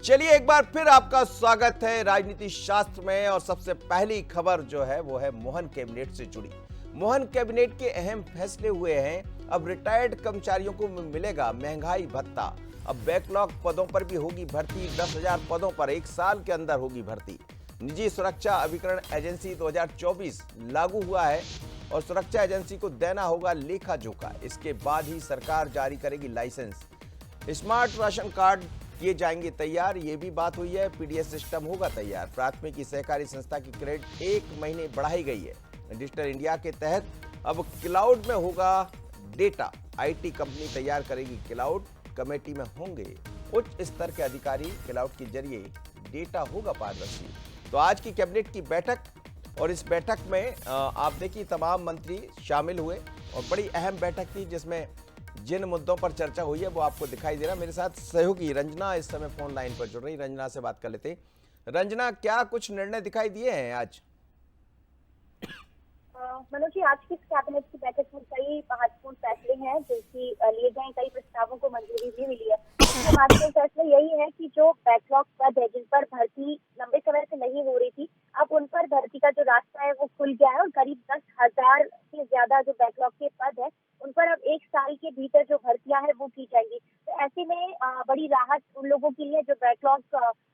चलिए एक बार फिर आपका स्वागत है राजनीति शास्त्र में। और सबसे पहली खबर जो है वो है मोहन कैबिनेट से जुड़ी। मोहन कैबिनेट के अहम फैसले हुए हैं। अब रिटायर्ड कर्मचारियों को मिलेगा महंगाई भत्ता। अब बैकलॉग पदों पर भी होगी भर्ती। 10,000 पदों पर 1 साल के अंदर होगी भर्ती। निजी सुरक्षा अभिकरण एजेंसी 2024 लागू हुआ है और सुरक्षा एजेंसी को देना होगा लेखा जोखा। इसके बाद ही सरकार जारी करेगी लाइसेंस। स्मार्ट राशन कार्ड किए जाएंगे तैयार, ये भी बात हुई है। पीडीएस सिस्टम होगा तैयार। प्राथमिक सहकारी संस्था की क्रेडिट 1 महीने बढ़ाई गई है। डिजिटल इंडिया के तहत अब क्लाउड में होगा डेटा। आईटी कंपनी तैयार करेगी क्लाउड। कमेटी में होंगे उच्च स्तर के अधिकारी। क्लाउड के जरिए डेटा होगा पारदर्शी। तो आज की कैबिनेट की बैठक, और इस बैठक में आप देखिए तमाम मंत्री शामिल हुए और बड़ी अहम बैठक थी जिसमें जिन मुद्दों पर चर्चा हुई है वो आपको दिखाई दे रहा। मेरे साथ सहयोगी रंजना इस समय फोन लाइन पर जुड़ रही। रंजना से बात कर लेते हैं। रंजना, क्या कुछ निर्णय दिखाई दिए हैं आज? मनोज जी, आज की कैबिनेट की बैठक में कई महत्वपूर्ण फैसले हैं जो कि लिए गए। कई प्रस्तावों को मंजूरी भी मिली है। सबसे महत्वपूर्ण फैसला यही है कि जो बैकलॉग पद है जिन पर भर्ती लंबे समय से नहीं हो रही थी, अब उन पर भर्ती का जो रास्ता है वो खुल गया है और करीब 10,000 से ज्यादा जो बैकलॉग के पद है उन पर अब 1 साल के भीतर जो भर्तियां हैं वो की जाएंगी। तो ऐसे में बड़ी राहत उन लोगों के लिए जो बैकलॉग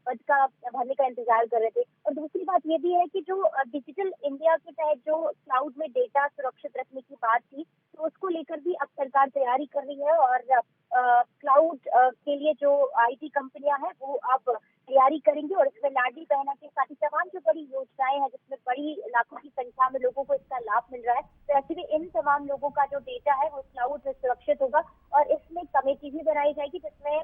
पद का भरने का इंतजार कर रहे थे। और दूसरी बात ये भी है कि जो डिजिटल इंडिया के तहत जो क्लाउड में डेटा सुरक्षित रखने की बात थी, तो उसको लेकर भी अब सरकार तैयारी कर रही है और क्लाउड के लिए जो आईटी कंपनियां हैं वो अब तैयारी करेंगी। और इसमें लाडली बहना के साथ ही तमाम जो बड़ी योजनाएं हैं जिसमें बड़ी लाखों की संख्या में लोगों को इसका लाभ मिल रहा है, तो ऐसे में इन तमाम लोगों का जो डेटा है वो क्लाउड में सुरक्षित होगा। और इसमें कमेटी भी बनाई जाएगी जिसमें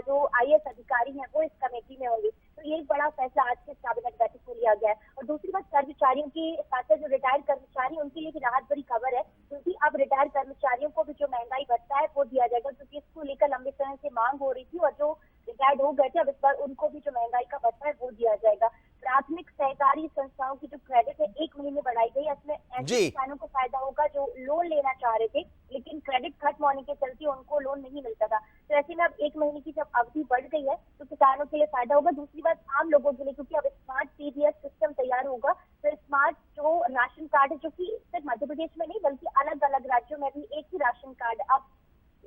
जो आईएएस अधिकारी हैं वो इस कमेटी में होंगे। तो ये एक बड़ा फैसला आज के कैबिनेट बैठक में लिया गया है। और दूसरी बात, कर्मचारियों के साथ साथ जो रिटायर्ड कर्मचारी उनके लिए भी राहत भरी खबर है, क्योंकि अब रिटायर्ड कर्मचारियों को भी जो महंगाई भत्ता है वो दिया जाएगा, क्योंकि इसको लेकर लंबे समय से मांग हो रही थी। और जो रिटायर्ड हो गए थे अब इस बार उनको भी जो महंगाई का भत्ता है वो दिया जाएगा। प्राथमिक सहकारी संस्थाओं की जो क्रेडिट है 1 महीने बढ़ाई गई है। इसमें ऐसे किसानों को फायदा होगा जो लोन लेना चाह रहे थे लेकिन क्रेडिट खत्म होने के चलते उनको लोन नहीं मिलता था। तो ऐसे में अब 1 महीने की जब अवधि बढ़ गई है तो किसानों के लिए फायदा होगा। दूसरी बात, आम लोगों के लिए, क्योंकि अब स्मार्ट पीडीएस सिस्टम तैयार होगा, तो स्मार्ट जो राशन कार्ड है जो कि सिर्फ मध्य प्रदेश में नहीं बल्कि अलग अलग राज्यों में भी एक ही राशन कार्ड अब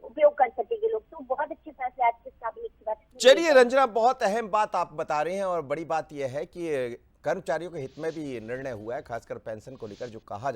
उपयोग कर सकेंगे लोग। तो बहुत अच्छे फैसले आज के कैबिनेट की बैठक में। चलिए रंजना, बहुत अहम बात आप बता रहे हैं और बड़ी बात यह है कि कर्मचारियों के हित में भी निर्णय हुआ है, खासकर पेंशन को लेकर जो कहा